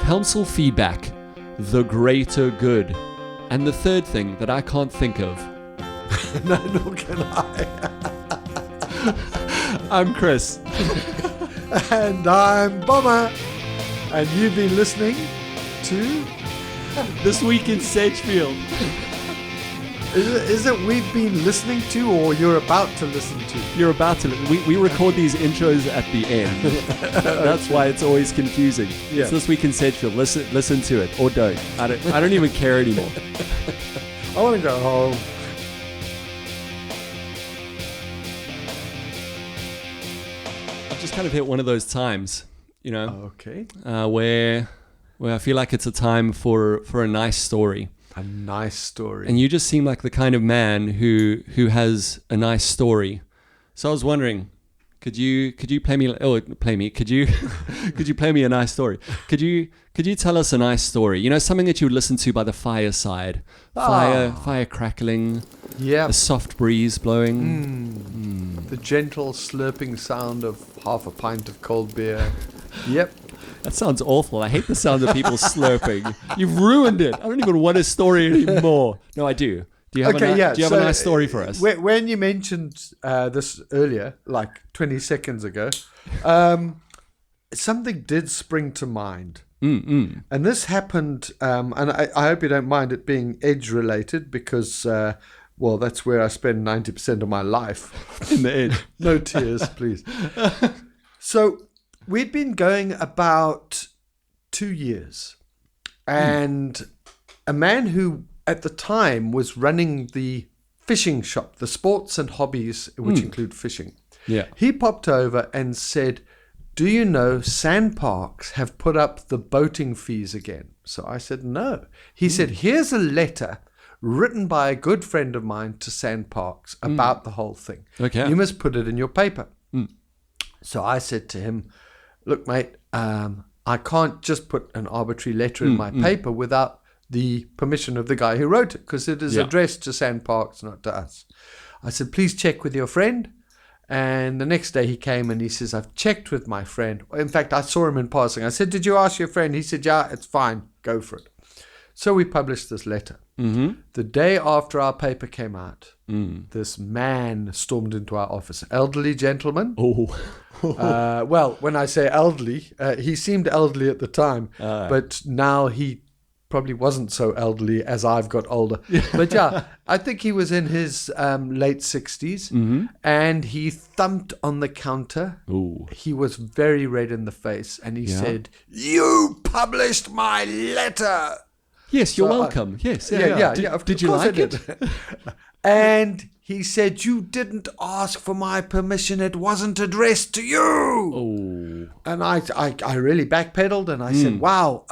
council feedback, the greater good. And the third thing that I can't think of. No, nor can I. I'm Chris. And I'm Bomber. And you've been listening to... This Week in Sedgefield. Is it we've been listening to, or you're about to listen to? You're about to. We record these intros at the end. That's why it's always confusing. Yeah. It's This Week in Sedgefield. Listen to it, or don't. I don't even care anymore. I want to go home. I've just kind of hit one of those times, you know, Okay. where I feel like it's a time for a nice story. A nice story. And you just seem like the kind of man who has a nice story. So I was wondering, could you play me? Oh, play me. Could you play me a nice story? Could you tell us a nice story? You know, something that you would listen to by the fireside, fire crackling, Yeah. a soft breeze blowing. The gentle slurping sound of half a pint of cold beer. Yep. That sounds awful. I hate the sound of people slurping. You've ruined it. I don't even want a story anymore. No, I do. Do you have, do you have a nice story for us? When you mentioned this earlier, like 20 seconds ago, something did spring to mind. And this happened, and I hope you don't mind it being Edge related, because, well, that's where I spend 90% of my life. In the Edge. No tears, please. So we'd been going about 2 years, and a man who at the time was running the fishing shop, the sports and hobbies, which include fishing. Yeah. He popped over and said, "Do you know sand parks have put up the boating fees again?" So I said, "No." He said, "Here's a letter written by a good friend of mine to sand parks about the whole thing. Okay. You must put it in your paper." So I said to him, "Look, mate, I can't just put an arbitrary letter in my paper without the permission of the guy who wrote it, because it is addressed to sand parks, not to us." I said, "Please check with your friend." And the next day he came and he says, "I've checked with my friend." In fact, I saw him in passing. I said, "Did you ask your friend?" He said, "Yeah, it's fine. Go for it." So we published this letter. The day after our paper came out, this man stormed into our office. Elderly gentleman. Well, when I say elderly, he seemed elderly at the time, but now he probably wasn't so elderly as I've got older. But yeah, I think he was in his late 60s, and he thumped on the counter. He was very red in the face, and he said, "You published my letter." Yes, you're welcome. Yes. Yeah. Did you like it? And he said, "You didn't ask for my permission. It wasn't addressed to you." And I really backpedaled, and I said, "Wow,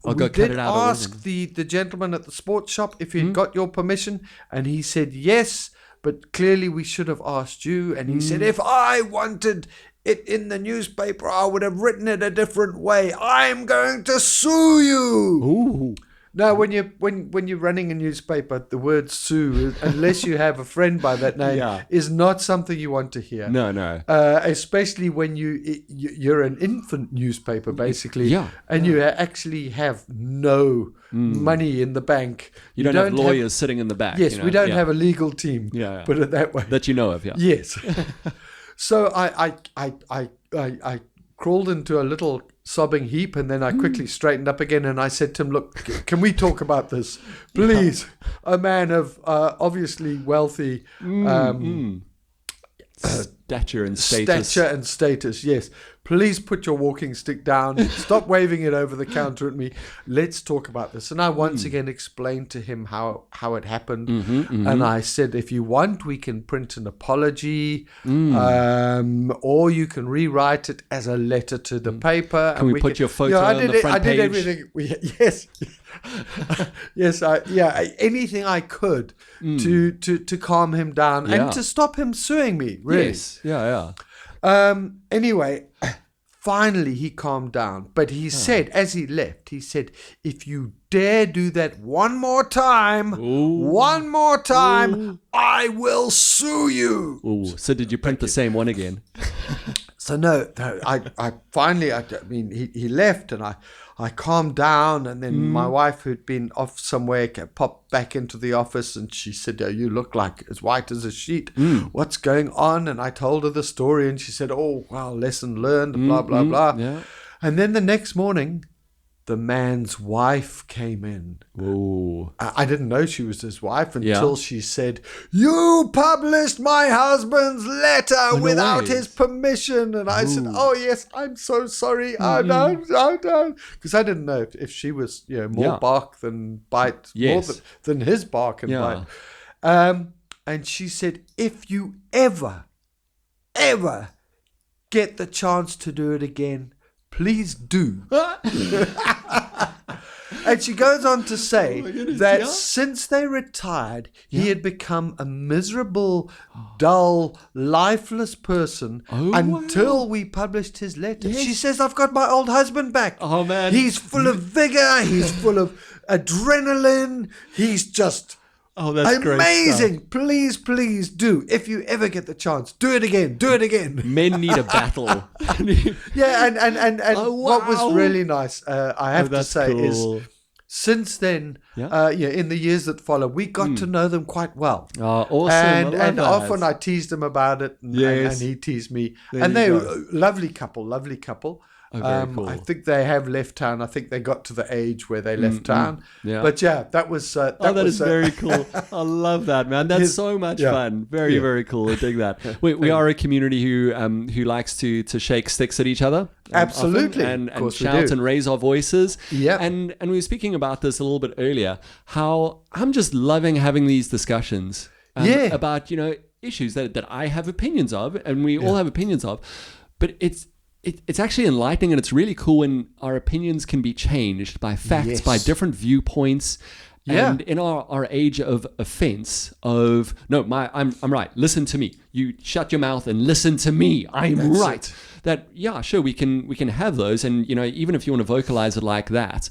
we did ask the gentleman at the sports shop if he'd got your permission." And he said, "Yes, but clearly we should have asked you." And he said, "If I wanted it in the newspaper, I would have written it a different way. I'm going to sue you." Now, when you're running a newspaper, the word "sue," unless you have a friend by that name, is not something you want to hear. No. Especially when you're an infant newspaper, basically, and you actually have no money in the bank. You don't have lawyers sitting in the back. Yes, you know? We don't have a legal team. Put it that way. That you know of. Yeah. Yes. So I crawled into a little sobbing heap, and then I quickly straightened up again, and I said to him, "Look, can we talk about this, please?" A man of obviously wealthy stature and status. Yes. "Please put your walking stick down. Stop waving it over the counter at me. Let's talk about this." And I once again explained to him how it happened. And I said, "If you want, we can print an apology, or you can rewrite it as a letter to the paper." Can we put your photo on the front page? I did everything. Yes. Yes. Anything I could to calm him down and to stop him suing me. Really. Yes. Yeah. Anyway, finally he calmed down, but he said, as he left, he said, "If you dare do that one more time, I will sue you." So did you print the same one again? So no, I finally, I mean, he left, and I calmed down, and then my wife, who'd been off somewhere, popped back into the office, and she said, "Oh, you look like as white as a sheet. What's going on?" And I told her the story, and she said, "Oh, well, lesson learned, blah, blah, blah." Yeah. And then the next morning, the man's wife came in. Whoa. I didn't know she was his wife until she said, "You published my husband's letter without his permission." And I said, "Oh, yes, I'm so sorry. Oh, no. Because I didn't know if she was, more bark than bite, more than his bark and bite. And she said, "If you ever get the chance to do it again, please do." And she goes on to say that since they retired, he had become a miserable, dull, lifeless person until we published his letter. Yes. She says, "I've got my old husband back. Oh, man. He's full of vigor. He's full of adrenaline. He's just... Oh, that's amazing. Please, please do. If you ever get the chance, do it again. Do it again." Men need a battle. Yeah, and what was really nice, I have to say, is since then, in the years that follow, we got to know them quite well. Oh, awesome. And often I teased him about it, and he teased me. And they're a lovely couple. Oh, cool. I think they have left town. I think they got to the age where they left town. Yeah. But that was... that is very cool. I love that, man. That's so much fun. Very, very cool. I dig that. We are a community who likes to shake sticks at each other. Absolutely. And shout and raise our voices. Yeah. And we were speaking about this a little bit earlier, how I'm just loving having these discussions about, issues that I have opinions of, and we all have opinions of. But it's actually enlightening, and it's really cool when our opinions can be changed by facts, by different viewpoints. And in our age of offense, of no, I'm right. Listen to me. You shut your mouth and listen to me. I'm right. That sure, we can have those, and even if you want to vocalize it like that,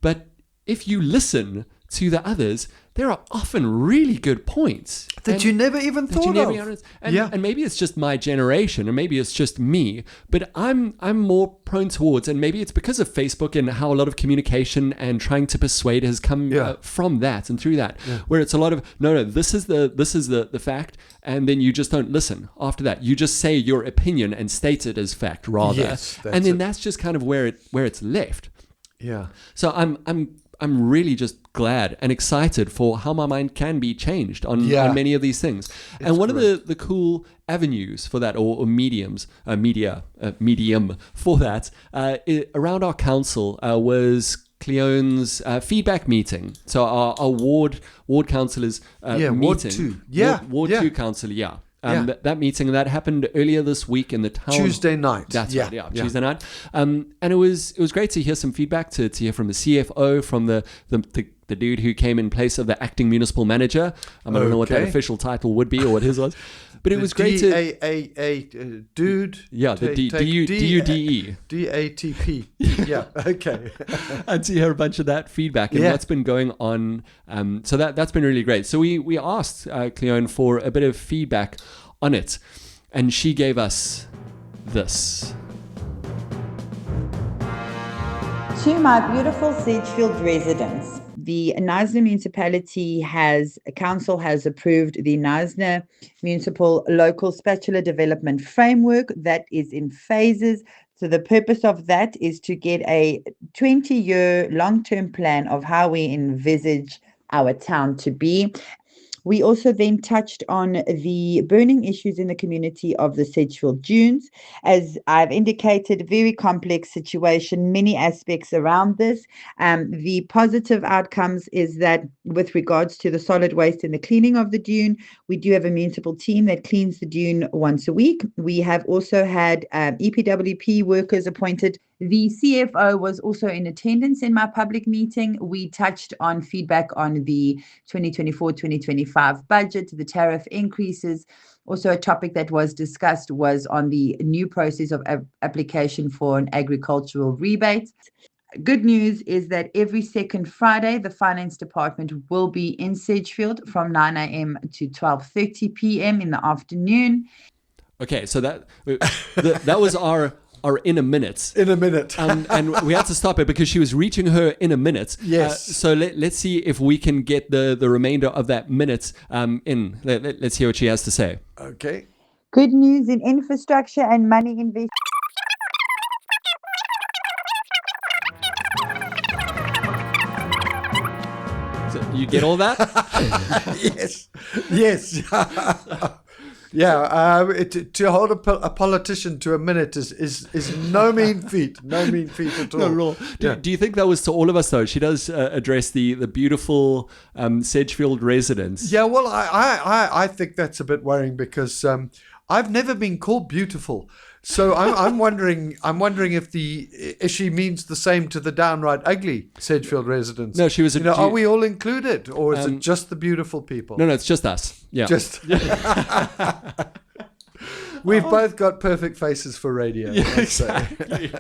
but if you listen to the others, there are often really good points that you never even thought of. And maybe it's just my generation, or maybe it's just me, but I'm more prone towards, and maybe it's because of Facebook and how a lot of communication and trying to persuade has come from that and through that, where it's a lot of no, this is the fact, and then you just don't listen after that. You just say your opinion and state it as fact rather, and then that's just kind of where it's left. Yeah. So I'm really just glad and excited for how my mind can be changed on many of these things. And one of the cool avenues for that, or medium for that, around our council was Cleone's feedback meeting. So our ward councillors meeting. Ward 2. Ward 2 councillor, that meeting that happened earlier this week in the town. Tuesday night. That's right. Tuesday night. And it was great to hear some feedback, to hear from the CFO, from the dude who came in place of the acting municipal manager. I don't know what that official title would be or what his was, but it was great to dude. Yeah, the DUDE. DATP. Yeah. Okay. And to hear a bunch of that feedback and what's been going on. So that's been really great. So we asked Cleone for a bit of feedback on it, and she gave us this. To my beautiful Sedgefield residents, the Knysna Municipality Council has approved the Knysna Municipal Local Spatula Development Framework that is in phases. So the purpose of that is to get a 20-year long-term plan of how we envisage our town to be. We also then touched on the burning issues in the community of the Sedgefield Dunes. As I've indicated, very complex situation, many aspects around this. The positive outcomes is that with regards to the solid waste and the cleaning of the dune, we do have a municipal team that cleans the dune once a week. We have also had EPWP workers appointed. The CFO was also in attendance in my public meeting. We touched on feedback on the 2024-2025 budget, the tariff increases. Also, a topic that was discussed was on the new process of application for an agricultural rebate. Good news is that every second Friday, the finance department will be in Sedgefield from 9 a.m. to 12:30 p.m. in the afternoon. Okay, so that was our in a minute. In a minute. And we had to stop it because she was reaching her in a minute. Yes. So let's see if we can get the remainder of that minute in. Let's hear what she has to say. Okay. Good news in infrastructure and money investment. So you get all that? Yes. Yeah. To hold a politician to a minute is no mean feat. No mean feat at all. Not at all. Do you think that was to all of us though? She does address the beautiful Sedgefield residents. Yeah. Well, I think that's a bit worrying because I've never been called beautiful. So I'm wondering if she means the same to the downright ugly Sedgefield residents. No, she was. Are we all included, or is it just the beautiful people? No, it's just us. Yeah. We've both got perfect faces for radio. Yeah, exactly.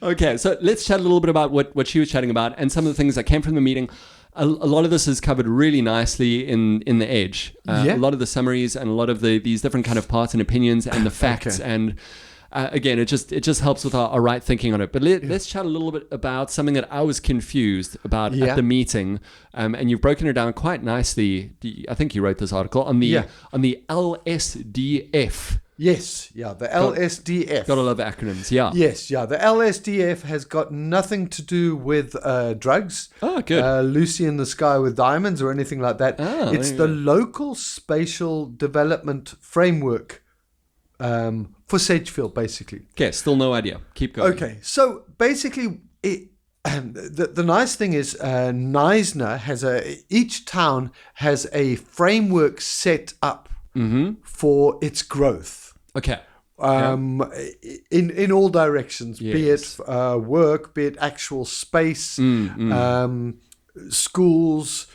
Okay, so let's chat a little bit about what she was chatting about and some of the things that came from the meeting. A lot of this is covered really nicely in the Edge. A lot of the summaries and a lot of these different kind of parts and opinions and the facts and again, it just helps with our right thinking on it. But let's chat a little bit about something that I was confused about at the meeting, and you've broken it down quite nicely. I think you wrote this article on the LSDF. Yes, yeah, the LSDF. Got a lot of acronyms, yeah. Yes, yeah, the LSDF has got nothing to do with drugs. Oh, good. Lucy in the Sky with Diamonds or anything like that. It's the Local Spatial Development Framework for Sedgefield, basically. Okay, still no idea. Keep going. Okay, so basically, the nice thing is Knysna each town has a framework set up for its growth. Okay. In all directions, be it work, be it actual space, schools,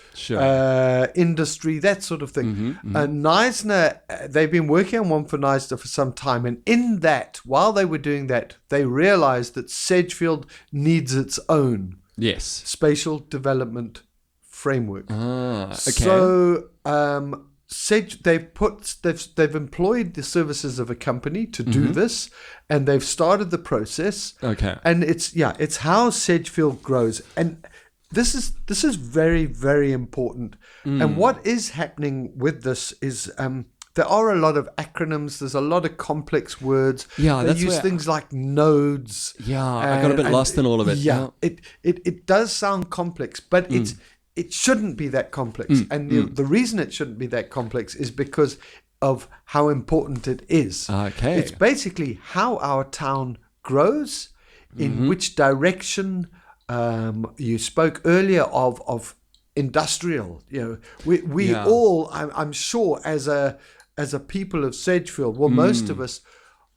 industry, that sort of thing. Knysna, they've been working on one for Knysna for some time, and in that, while they were doing that, they realized that Sedgefield needs its own spatial development framework. Okay. So they've employed the services of a company to do this, and they've started the process. Okay. And it's how Sedgefield grows, and this is very, very important. And what is happening with this is there are a lot of acronyms. There's a lot of complex words. Yeah, they use things like nodes. Yeah, I got a bit lost in all of it. Yeah, it does sound complex, but it shouldn't be that complex. And the reason it shouldn't be that complex is because of how important it is. Okay. It's basically how our town grows, in which direction. You spoke earlier of industrial. We all, I'm sure, as a people of Sedgefield, most of us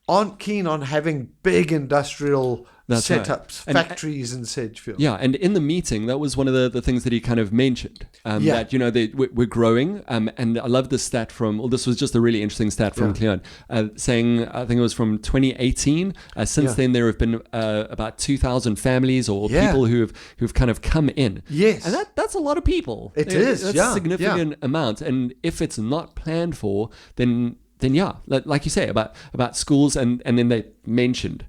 aren't keen on having big industrial setups, factories in Sedgefield. Yeah, and in the meeting, that was one of the things that he kind of mentioned, that, we're growing, and I love this stat this was just a really interesting stat from Cleon, saying, I think it was from 2018, since then there have been about 2,000 families or people who've kind of come in. Yes. And that's a lot of people. That's a significant amount, and if it's not planned for, then like you say, about schools, and then they mentioned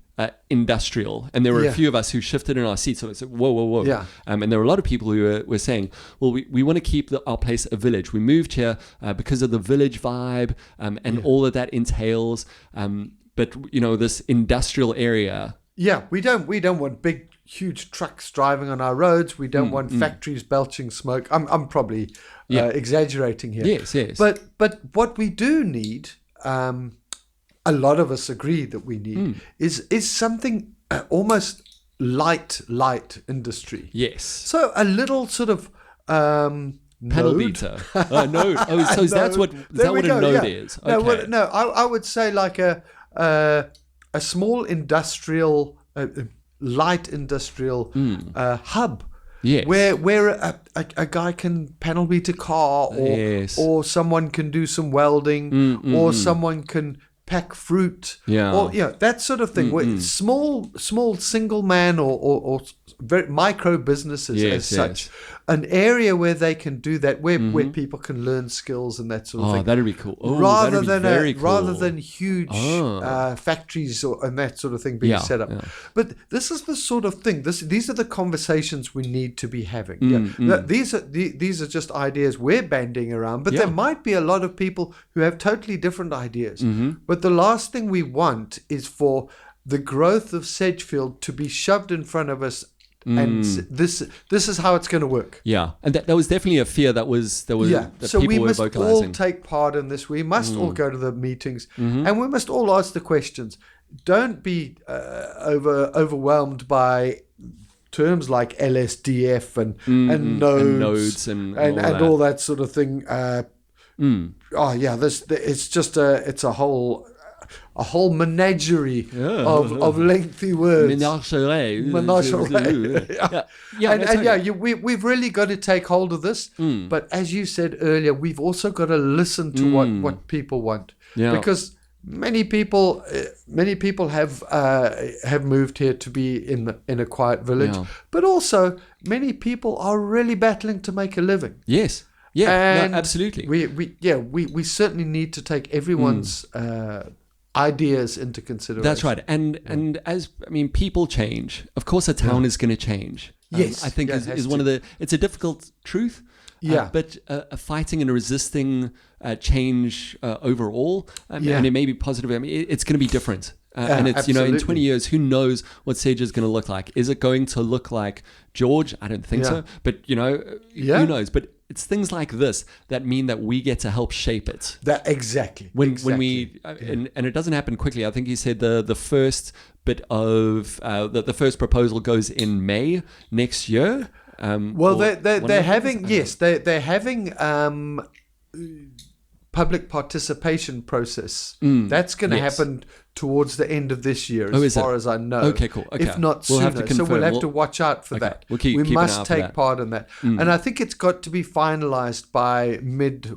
industrial, and there were a few of us who shifted in our seats. So it's like, whoa. Yeah. And there were a lot of people who were saying, well, we want to keep our place a village. We moved here because of the village vibe and all that entails. But this industrial area. Yeah, we don't want big, huge trucks driving on our roads. We don't want factories belching smoke. I'm probably exaggerating here. Yes. But what we do need, a lot of us agree that we need, is something almost light industry. Yes. So a little sort of panel beater. Node. Oh, so that's what a node is. Okay. No, I would say like a small industrial, light industrial hub. Yes. Where a guy can panel beat a car, or someone can do some welding, or someone can pack fruit, or that sort of thing. Where small single man or very micro businesses as such an area where they can do that, where people can learn skills and that sort of thing. That'd be cool. Rather that'd be very cool. rather than huge factories and that sort of thing being set up. Yeah. But this is the sort of thing. These are the conversations we need to be having. These are just ideas we're banding around, but there might be a lot of people who have totally different ideas. But the last thing we want is for the growth of Sedgefield to be shoved in front of us. And this is how it's going to work. Yeah, and that was definitely a fear that so people we were must vocalizing. all take part in this. We must all go to the meetings, and we must all ask the questions. Don't be overwhelmed by terms like LSDF and nodes and all that sort of thing. It's just a whole menagerie of lengthy words. We've really got to take hold of this. But as you said earlier, we've also got to listen to what people want. Because many people have moved here to be in a quiet village, but also many people are really battling to make a living. Yes. Yeah. No, absolutely. We certainly need to take everyone's ideas into consideration. That's right. And people change. Of course, a town is going to change. Yes, I think is one of the. It's a difficult truth. But fighting and resisting change overall, and it may be positive. It's going to be different. And it's, absolutely. In 20 years, who knows what Sedge is going to look like? Is it going to look like George? I don't think so. But, who knows? But it's things like this that mean that we get to help shape it. Exactly. When we, and it doesn't happen quickly. I think he said the first bit of, the first proposal goes in May next year. They're having public participation process. That's going to happen towards the end of this year, as far as I know. Okay, cool. Okay. If not sooner. So we'll have to watch out for that. We must take part in that. And I think it's got to be finalized by mid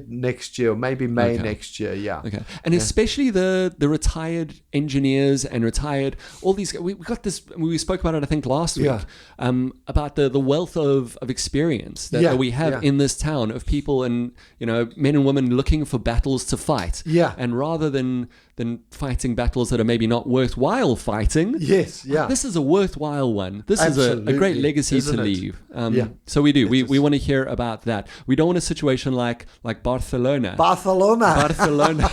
next year, or maybe May next year. Yeah. Okay. And especially the retired engineers and retired, all these, we got this, we spoke about it, I think, last week, about the wealth of experience that we have in this town of people and, men and women looking for battles to fight. Yeah. And rather than fighting battles that are maybe not worthwhile fighting. Yes, yeah. This is a worthwhile one. This Absolutely. is a great legacy Isn't to it? leave. So we do. We want to hear about that. We don't want a situation like Barcelona. Barcelona.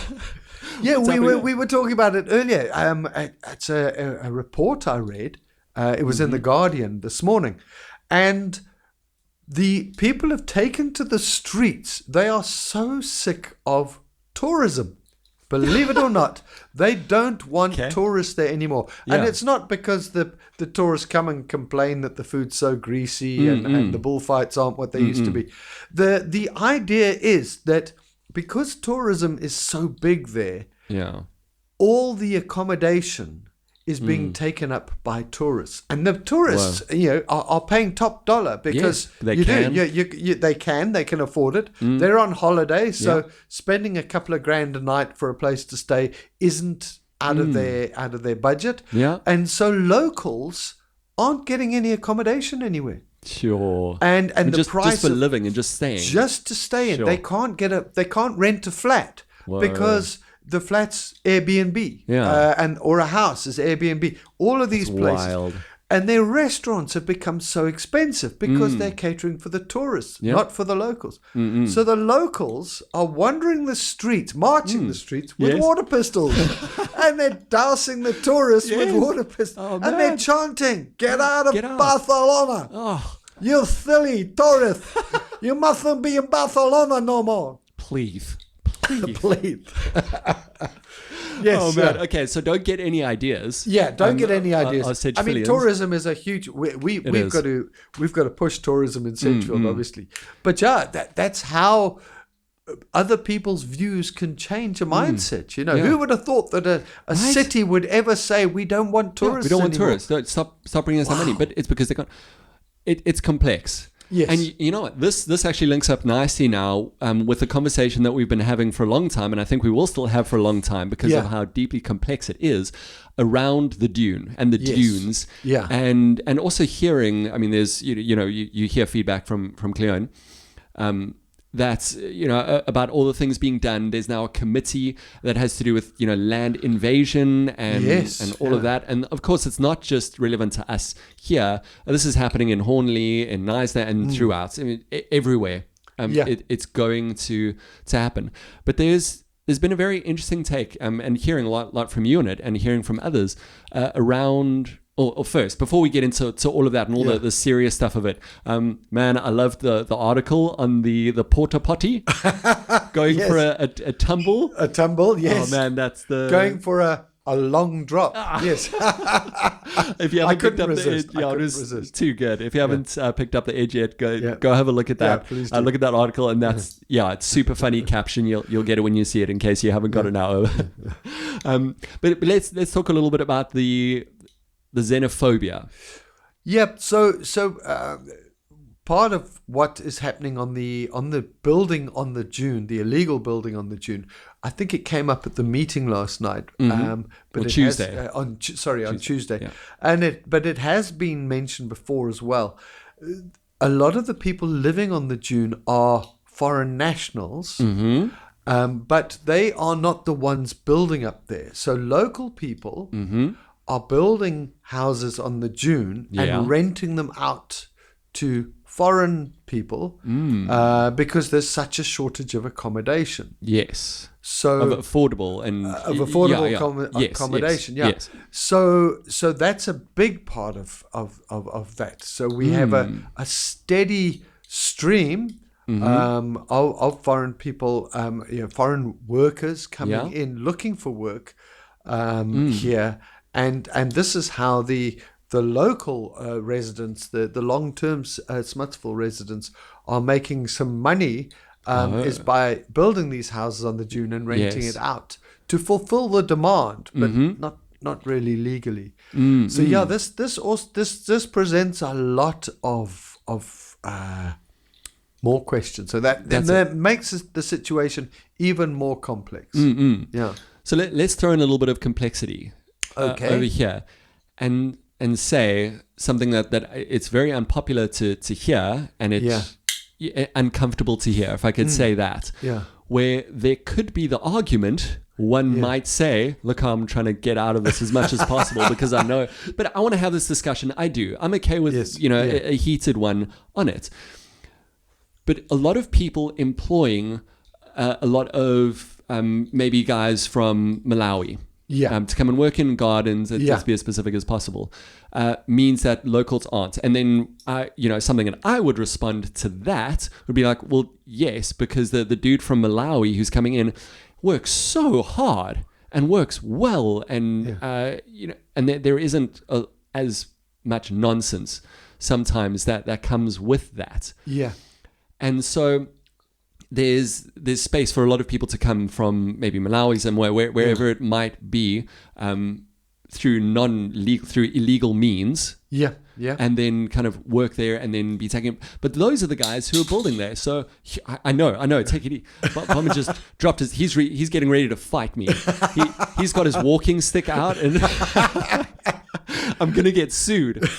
Yeah, we were talking about it earlier. It's a report I read. It was in The Guardian this morning. And the people have taken to the streets. They are so sick of tourism. Believe it or not, they don't want tourists there anymore. And it's not because the tourists come and complain that the food's so greasy and the bullfights aren't what they used to be. The idea is that because tourism is so big there, all the accommodation is being taken up by tourists, and the tourists, are paying top dollar because they can afford it. They're on holiday, so spending a couple of grand a night for a place to stay isn't out of their budget. And so locals aren't getting any accommodation anywhere. Sure. And the just price for living and just staying, just to stay in, Sure. they can't rent a flat because the flat's Airbnb, or a house is Airbnb. All of these places, wild. And their restaurants have become so expensive because they're catering for the tourists, not for the locals. So the locals are wandering the streets, marching the streets with water pistols, and they're dousing the tourists with water pistols, and they're chanting, "Get out of Barcelona! Oh, You silly tourist! You mustn't be in Barcelona no more." please. Please. Yes. Oh man. Okay, so don't get any ideas. Yeah, don't get any ideas. Sedgefieldians. I mean, tourism is a huge. We've got to push tourism in Sedgefield, obviously. But that's how other people's views can change a mindset. Who would have thought that a city would ever say we don't want tourists? We don't want anymore? tourists. Don't stop bringing us that money. But it's because they can't. It's complex. Yes. And you know what? This actually links up nicely now with the conversation that we've been having for a long time, and I think we will still have for a long time because of how deeply complex it is around the dune and the dunes. Yeah. And also hearing, I mean, there's, you hear feedback from Cleone, that's, about all the things being done. There's now a committee that has to do with, land invasion and all of that. And of course, it's not just relevant to us here. This is happening in Hornley, in Knysna, and throughout. I mean, everywhere. It's going to happen. But there's been a very interesting take, and hearing a lot from you on it, and hearing from others around. Or first, before we get into all of that and all the serious stuff of it, man, I loved the article on the porta potty going for a tumble. A tumble, yes. Oh man, that's the going for a long drop. Yes. If you haven't picked up resist. the edge, it was too good. If you haven't picked up the edge yet, go have a look at that. Please do. Look at that article, and that's it's super funny caption. You'll get it when you see it. In case you haven't got it now. But let's talk a little bit about the xenophobia. Yep. So part of what is happening on the building on the dune, the illegal building on the dune, I think it came up at the meeting last night. But Tuesday. On Tuesday. Yeah. But it has been mentioned before as well. A lot of the people living on the dune are foreign nationals. But they are not the ones building up there. So local people are building houses on the dune and renting them out to foreign people because there's such a shortage of accommodation. Yes. So of affordable accommodation. Yes. So that's a big part of that. So we have a steady stream of foreign people, foreign workers coming in looking for work here. And this is how the local residents, the long-term Smutsville residents, are making some money is by building these houses on the dune and renting it out to fulfill the demand, but not really legally. So this presents a lot of more questions. So that makes the situation even more complex. Yeah. So let's throw in a little bit of complexity. Over here, and say something that it's very unpopular to hear, and it's uncomfortable to hear, if I could say that. Yeah. Where there could be the argument, one might say, look, I'm trying to get out of this as much as possible because I know, but I want to have this discussion. I'm okay with a heated one on it. But a lot of people employing a lot of maybe guys from Malawi. To come and work in gardens, just be as specific as possible, means that locals aren't. And then, something that I would respond to that would be like, well, yes, because the dude from Malawi who's coming in works so hard and works well, and and there isn't as much nonsense sometimes that comes with that. Yeah, and so. There's space for a lot of people to come from maybe Malawi somewhere, wherever it might be, through illegal means. Yeah. And then kind of work there and then be taken. But those are the guys who are building there. So I know. Take it easy. Bomber just dropped his. He's getting ready to fight me. He's got his walking stick out, and I'm gonna get sued.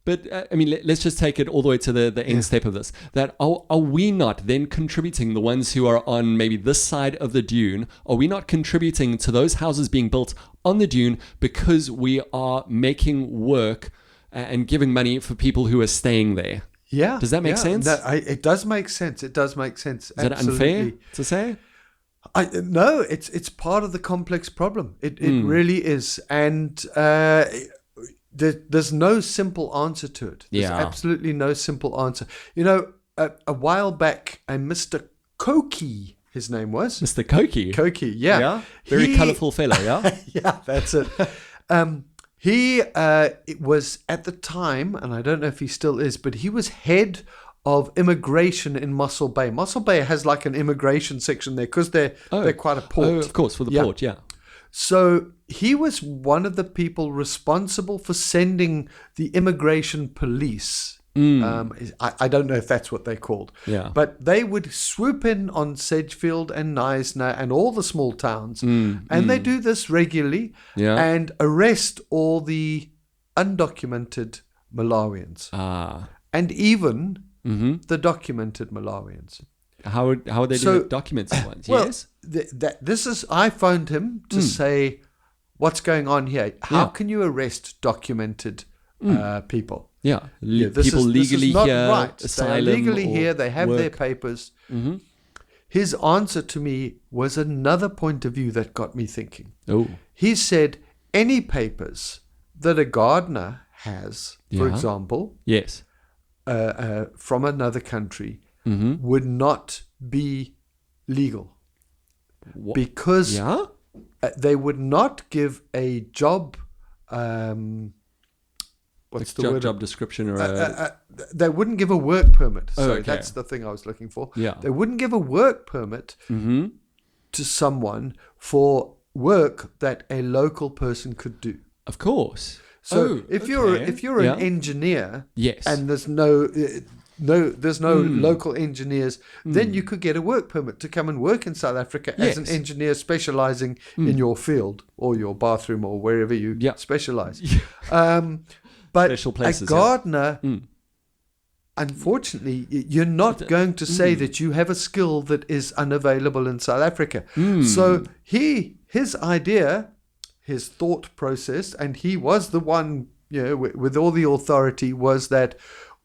But let's just take it all the way to the end step of this. That are we not then contributing, the ones who are on maybe this side of the dune, are we not contributing to those houses being built on the dune because we are making work and giving money for people who are staying there? Yeah. Does that make sense? It does make sense. It does make sense. Is that unfair to say? No, it's part of the complex problem. It really is. And there's no simple answer to it. There's absolutely no simple answer. A while back, a Mr. Koki, his name was. Mr. Koki? Koki, yeah. Very colourful fellow, yeah? Yeah, that's it. It was at the time, and I don't know if he still is, but he was head of immigration in Mossel Bay. Mossel Bay has like an immigration section there because they're quite a port. Oh, of course, for the port, yeah. So he was one of the people responsible for sending the immigration police I don't know if that's what they're called. Yeah. But they would swoop in on Sedgefield and Knysna and all the small towns. And they do this regularly and arrest all the undocumented Malawians. And even the documented Malawians. How would they do the documented ones? Well, yes. I phoned him to say, what's going on here? How can you arrest documented people? Yeah, This people is legally not here, right. asylum, they are legally or here. They have work. their papers. His answer to me was another point of view that got me thinking. Oh, He said any papers that a gardener has, for example, yes, from another country, would not be legal because they would not give a job. What's the word? Job description or they wouldn't give a work permit. Sorry, that's the thing I was looking for. Yeah. They wouldn't give a work permit to someone for work that a local person could do. Of course. So if you're an engineer, yes, and there's no local engineers, then you could get a work permit to come and work in South Africa as an engineer specializing in your field or your bathroom or wherever you specialize. But special places, a gardener, unfortunately, you're not going to say that you have a skill that is unavailable in South Africa. So his idea, his thought process, and he was the one, with all the authority, was that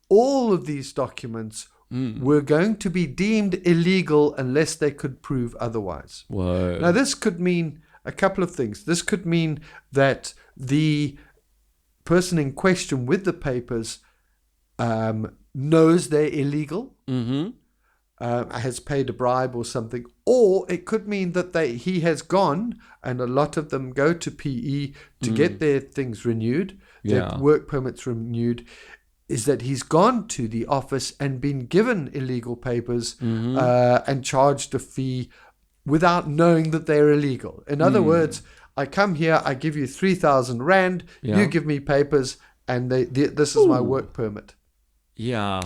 all of these documents were going to be deemed illegal unless they could prove otherwise. Whoa. Now, this could mean a couple of things. This could mean that the person in question with the papers knows they're illegal, has paid a bribe or something, or it could mean that he has gone, and a lot of them go to PE to get their things renewed, their work permits renewed, is that he's gone to the office and been given illegal papers and charged a fee without knowing that they're illegal. In other words, I come here, I give you 3,000 Rand, you give me papers, and this is my work permit. Yeah.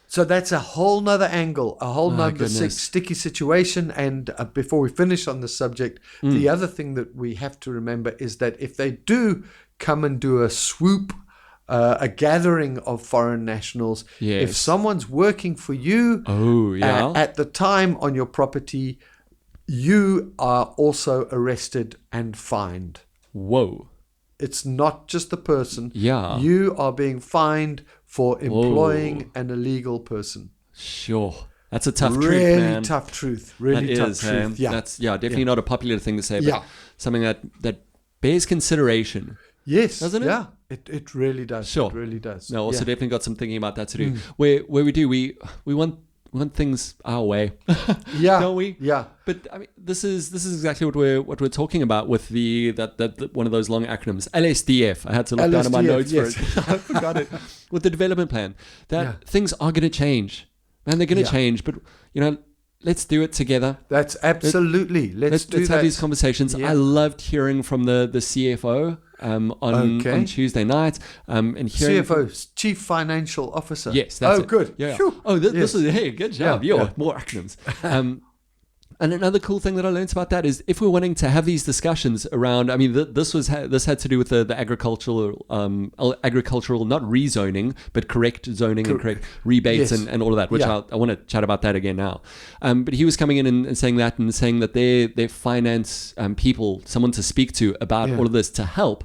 So that's a whole nother angle, a whole nother sticky situation. And before we finish on the subject, the other thing that we have to remember is that if they do come and do a swoop, a gathering of foreign nationals, if someone's working for you at the time on your property, you are also arrested and fined. Whoa. It's not just the person. Yeah. You are being fined for employing an illegal person. Sure. That's a tough truth, Really man. tough truth. Really tough truth. Yeah. That's definitely not a popular thing to say, but something that bears consideration. Yes. Doesn't it? Yeah. It really does. Sure. It really does. No, also definitely got some thinking about that to do. Where we do, we want things our way. Don't we? Yeah. But I mean, this is exactly what we're talking about with the one of those long acronyms, LSDF. I had to look down at my notes for it. I forgot it. With the development plan, that things are going to change, man. They're going to change, but let's do it together. That's absolutely. Let's have these conversations. Yeah. I loved hearing from the CFO on Tuesday night and hearing CFO, Chief Financial Officer. Yes, that's it. Good. Yeah. Phew. Oh, this is good job. More acronyms. And another cool thing that I learned about that is if we're wanting to have these discussions around, I mean, this had to do with the agricultural, not rezoning, but correct zoning and correct rebates and all of that, which I want to chat about that again now. But he was coming in and saying that their finance people, someone to speak to about all of this to help,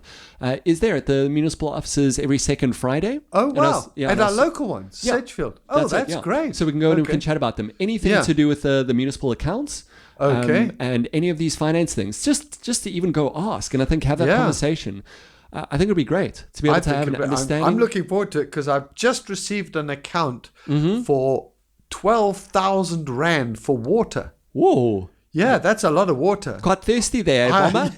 is there at the municipal offices every second Friday. Oh, wow. And our local ones, Sedgefield. Oh, that's great. So we can go and we can chat about them. Anything to do with the municipal accounts. And any of these finance things, just to even go ask, and I think have that conversation. I think it would be great to be able to have an understanding. I'm looking forward to it because I've just received an account for 12,000 Rand for water. Whoa. Yeah, that's a lot of water. Quite thirsty there, Bomber.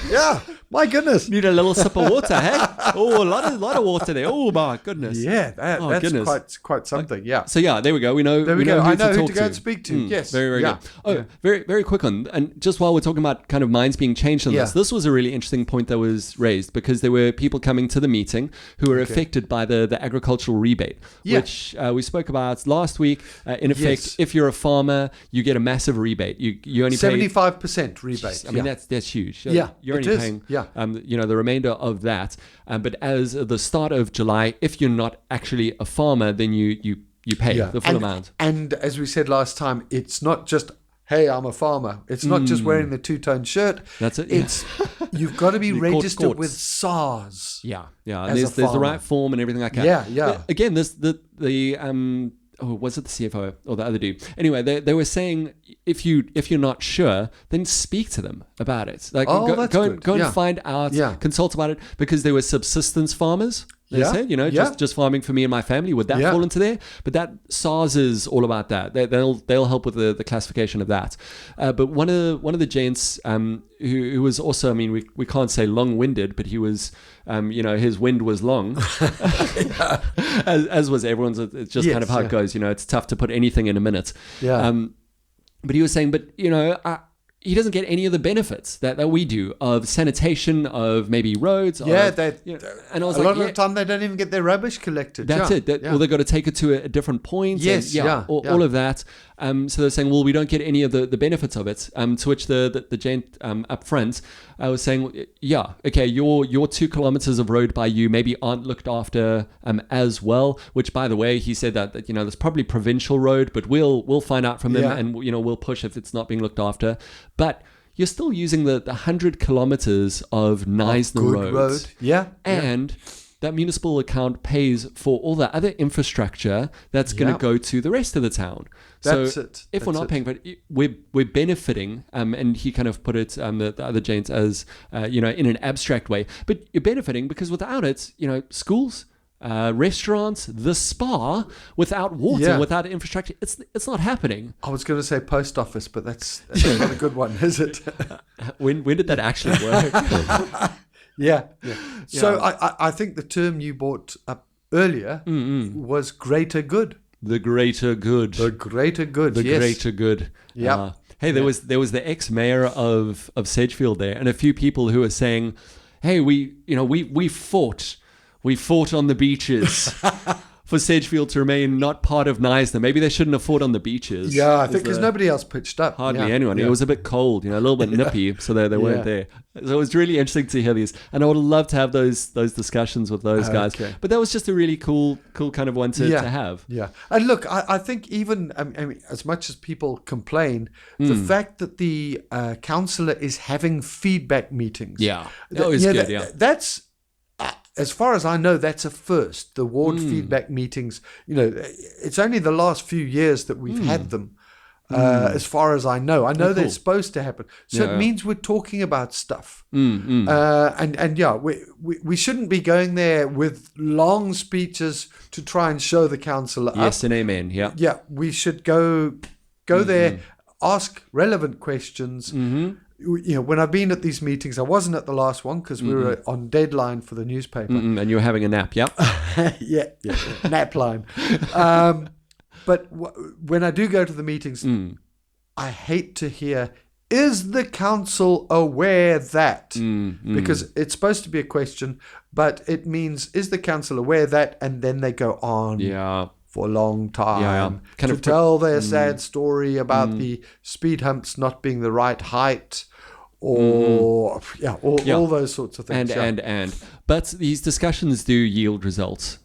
Yeah, My goodness. Need a little sip of water, hey? Oh, a lot of water there. Oh my goodness. Yeah, that's goodness. quite something. Yeah. So yeah, there we go. We know. There we know go. Who I know to who talk to go and speak to. Yes. Very Yeah. good. Oh, Yeah. very very quick one. And just while we're talking about kind of minds being changed on this was a really interesting point that was raised because there were people coming to the meeting who were affected by the agricultural rebate, which we spoke about last week. In effect, if you're a farmer, you get a massive rebate. You only pay 75% rebate. I mean, that's huge. Yeah, You're it only is. paying, Yeah. the remainder of that. But as of the start of July, if you're not actually a farmer, then you pay the full amount. And as we said last time, it's not just, hey, I'm a farmer. It's not just wearing the two-tone shirt. That's it. It's you've got to be The registered courts. with SARS. Yeah. As There's a the farmer. right form and everything like that. Yeah. But again, was it the CFO or the other dude? Anyway, they were saying if you're not sure, then speak to them about it. Like that's go good. and find out, consult about it, because there were subsistence farmers. They said, just farming for me and my family. Would that fall into there? But that SARS is all about that. They'll help with the classification of that. But one of the gents who was also, I mean, we can't say long-winded, but he was, his wind was long, as was everyone's. It's just kind of how it goes. It's tough to put anything in a minute. Yeah. But he was saying, he doesn't get any of the benefits that we do of sanitation, of maybe roads. And I was a lot of the time they don't even get their rubbish collected. That's it. Or they've got to take it to a different point. Yes, all of that. So they're saying, well, we don't get any of the benefits of it. To which the gent up front was saying, okay, your 2 kilometers of road by you maybe aren't looked after as well. Which, by the way, he said that there's probably provincial road, but we'll find out from them, and we'll push if it's not being looked after. But you're still using the 100 kilometers of Knysna roads. And that municipal account pays for all the other infrastructure that's going to go to the rest of the town. That's so it. If we're not paying for it, we're benefiting, and he kind of put it, the other James, as, in an abstract way. But you're benefiting because without it, schools, restaurants, the spa, without water, without infrastructure, it's not happening. I was going to say post office, but that's not a good one, is it? When did that actually work? So I think the term you brought up earlier was greater good. The greater good. The greater good. The greater good. Yeah. Hey, there was the ex-mayor of Sedgefield there, and a few people who were saying, "Hey, we fought on the beaches." For Sedgefield to remain not part of Knysna. Maybe they shouldn't have fought on the beaches. Yeah, I think because nobody else pitched up. Hardly anyone. It was a bit cold, a little bit nippy, so they weren't there. So it was really interesting to hear these. And I would love to have those discussions with those guys. But that was just a really cool kind of one to have. Yeah. And look, I think even, as much as people complain, the fact that the councillor is having feedback meetings. Yeah. That was good, That's... as far as I know, that's a first. The ward feedback meetings, it's only the last few years that we've had them. As far as I know, they're supposed to happen. So it means we're talking about stuff. We shouldn't be going there with long speeches to try and show the councillor up. Yes and amen. Yeah. Yeah, we should go there, ask relevant questions. When I've been at these meetings, I wasn't at the last one because we were on deadline for the newspaper. And you were having a nap, yeah? Nap line. But when I do go to the meetings, I hate to hear, is the council aware that? Because it's supposed to be a question, but it means, is the council aware that? And then they go on. For a long time to tell their sad story about the speed humps not being the right height, or all those sorts of things. But these discussions do yield results.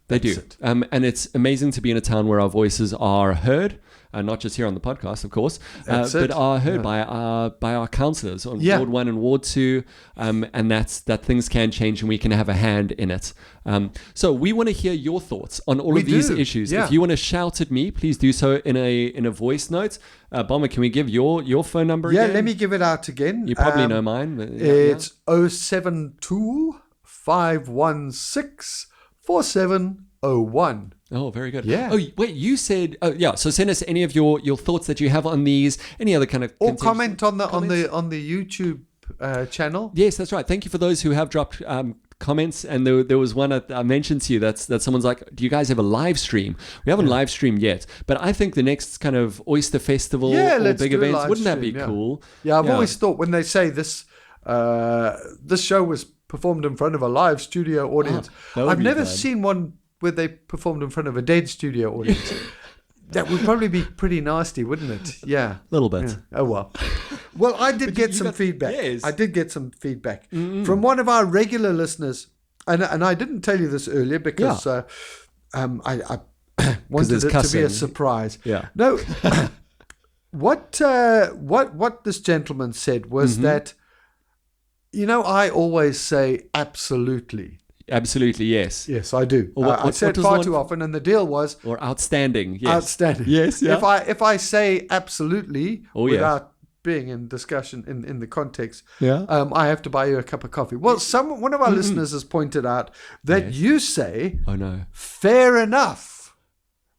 They do. And it's amazing to be in a town where our voices are heard. Not just here on the podcast, of course, but are heard by our councillors on Ward 1 and Ward 2, and that things can change and we can have a hand in it. So we want to hear your thoughts on all of these issues. If you want to shout at me, please do so in a voice note. Bomber, can we give your phone number again? Let me give it out again. You probably know mine. It's 072 516 4701. Oh, very good. Yeah. Oh, wait, you said, so send us any of your thoughts that you have on these, any other kind of... Or comment on the YouTube channel. Yes, that's right. Thank you for those who have dropped comments. And there was one I mentioned to you that someone's like, do you guys have a live stream? We haven't live streamed yet, but I think the next kind of Oyster Festival or let's big do a events, live wouldn't that be stream, cool? Yeah, I've always thought when they say this show was performed in front of a live studio audience, I've never seen one where they performed in front of a dead studio audience. That would probably be pretty nasty, wouldn't it? Yeah. A little bit. Yeah. Oh, well. Well, I did get some feedback. Yes. I did get some feedback from one of our regular listeners. And I didn't tell you this earlier because I wanted it to be a surprise. Yeah. No. What this gentleman said was that, I always say absolutely. Absolutely, yes. Yes, I do. Or I say it far too often, and the deal was or outstanding. Yes, outstanding. Yes, yeah. If I say absolutely without being in discussion in the context, I have to buy you a cup of coffee. Well, one of our listeners has pointed out that you say, "Oh no, fair enough,"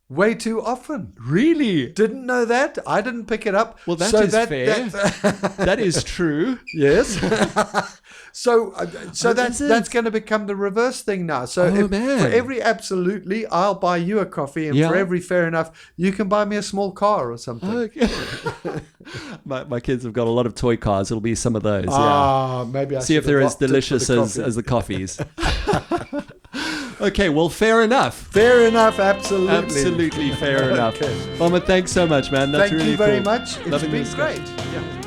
way too often. Really? Didn't know that. I didn't pick it up. Well, that is fair. That is true. Yes. So that's going to become the reverse thing now. So for every absolutely, I'll buy you a coffee, and for every fair enough, you can buy me a small car or something. Okay. my kids have got a lot of toy cars. It'll be some of those. Maybe I see if they're as delicious as the coffees. Okay, well, fair enough. Fair enough, absolutely. Absolutely fair enough. Mama, thanks so much, man. That's Thank really you very cool. much. It's been great. Yeah.